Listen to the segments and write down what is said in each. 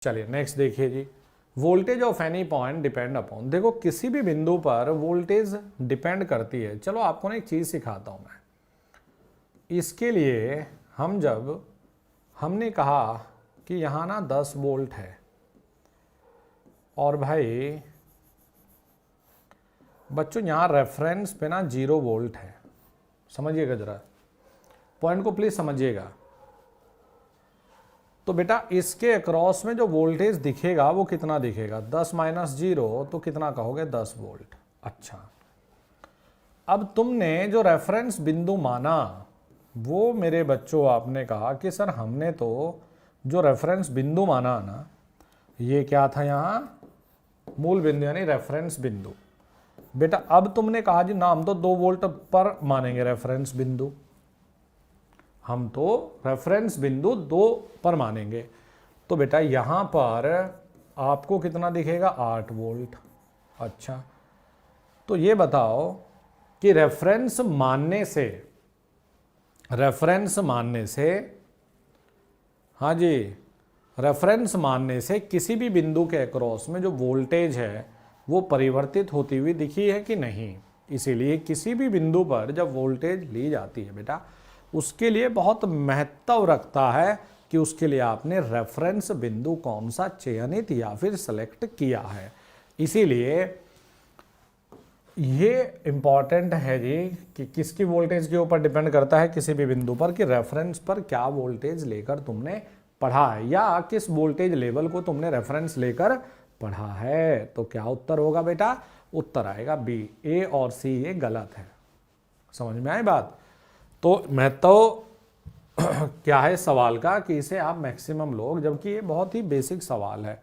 चलिए नेक्स्ट देखिए जी, voltage of any point depend upon. देखो किसी भी बिंदु पर वोल्टेज डिपेंड करती है। चलो आपको ना एक चीज सिखाता हूं मैं। इसके लिए हमने कहा कि यहां ना 10 वोल्ट है और भाई बच्चों यहां रेफरेंस पे ना 0 वोल्ट है। समझिएगा जरा, पॉइंट को प्लीज समझिएगा। तो बेटा इसके अक्रॉस में जो वोल्टेज दिखेगा वो कितना दिखेगा, 10 माइनस 0 तो कितना कहोगे, 10 वोल्ट। अच्छा, अब तुमने जो रेफरेंस बिंदु माना वो मेरे बच्चों आपने कहा कि सर हमने तो जो रेफरेंस बिंदु माना ना, ये क्या था यहाँ, मूल बिंदु यानी रेफरेंस बिंदु। बेटा अब तुमने कहा जी ना हम तो 2 वोल्ट पर मानेंगे रेफरेंस बिंदु, हम तो रेफरेंस बिंदु 2 पर मानेंगे। तो बेटा यहां पर आपको कितना दिखेगा, 8 वोल्ट। अच्छा, तो ये बताओ कि रेफरेंस मानने से हाँ जी, रेफरेंस मानने से किसी भी बिंदु के अक्रॉस में जो वोल्टेज है वो परिवर्तित होती हुई दिखी है कि नहीं। इसीलिए किसी भी बिंदु पर जब वोल्टेज ली जाती है बेटा, उसके लिए बहुत महत्व रखता है कि उसके लिए आपने रेफरेंस बिंदु कौन सा चयनित या फिर सेलेक्ट किया है। इसीलिए ये इंपॉर्टेंट है जी कि किसकी वोल्टेज के ऊपर डिपेंड करता है किसी भी बिंदु पर, कि रेफरेंस पर क्या वोल्टेज लेकर तुमने पढ़ा है या किस वोल्टेज लेवल को तुमने रेफरेंस लेकर पढ़ा है। तो क्या उत्तर होगा बेटा, उत्तर आएगा बी। ए और सी ये गलत है। समझ में आई बात। तो महत्व क्या है सवाल का कि इसे आप मैक्सिमम लोग, जबकि ये बहुत ही बेसिक सवाल है।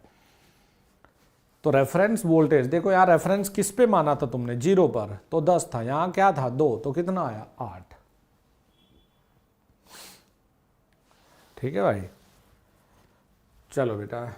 तो रेफरेंस वोल्टेज देखो, यहाँ रेफरेंस किस पे माना था तुमने, 0 पर, तो 10 था। यहाँ क्या था, 2, तो कितना आया, 8। ठीक है भाई, चलो बेटा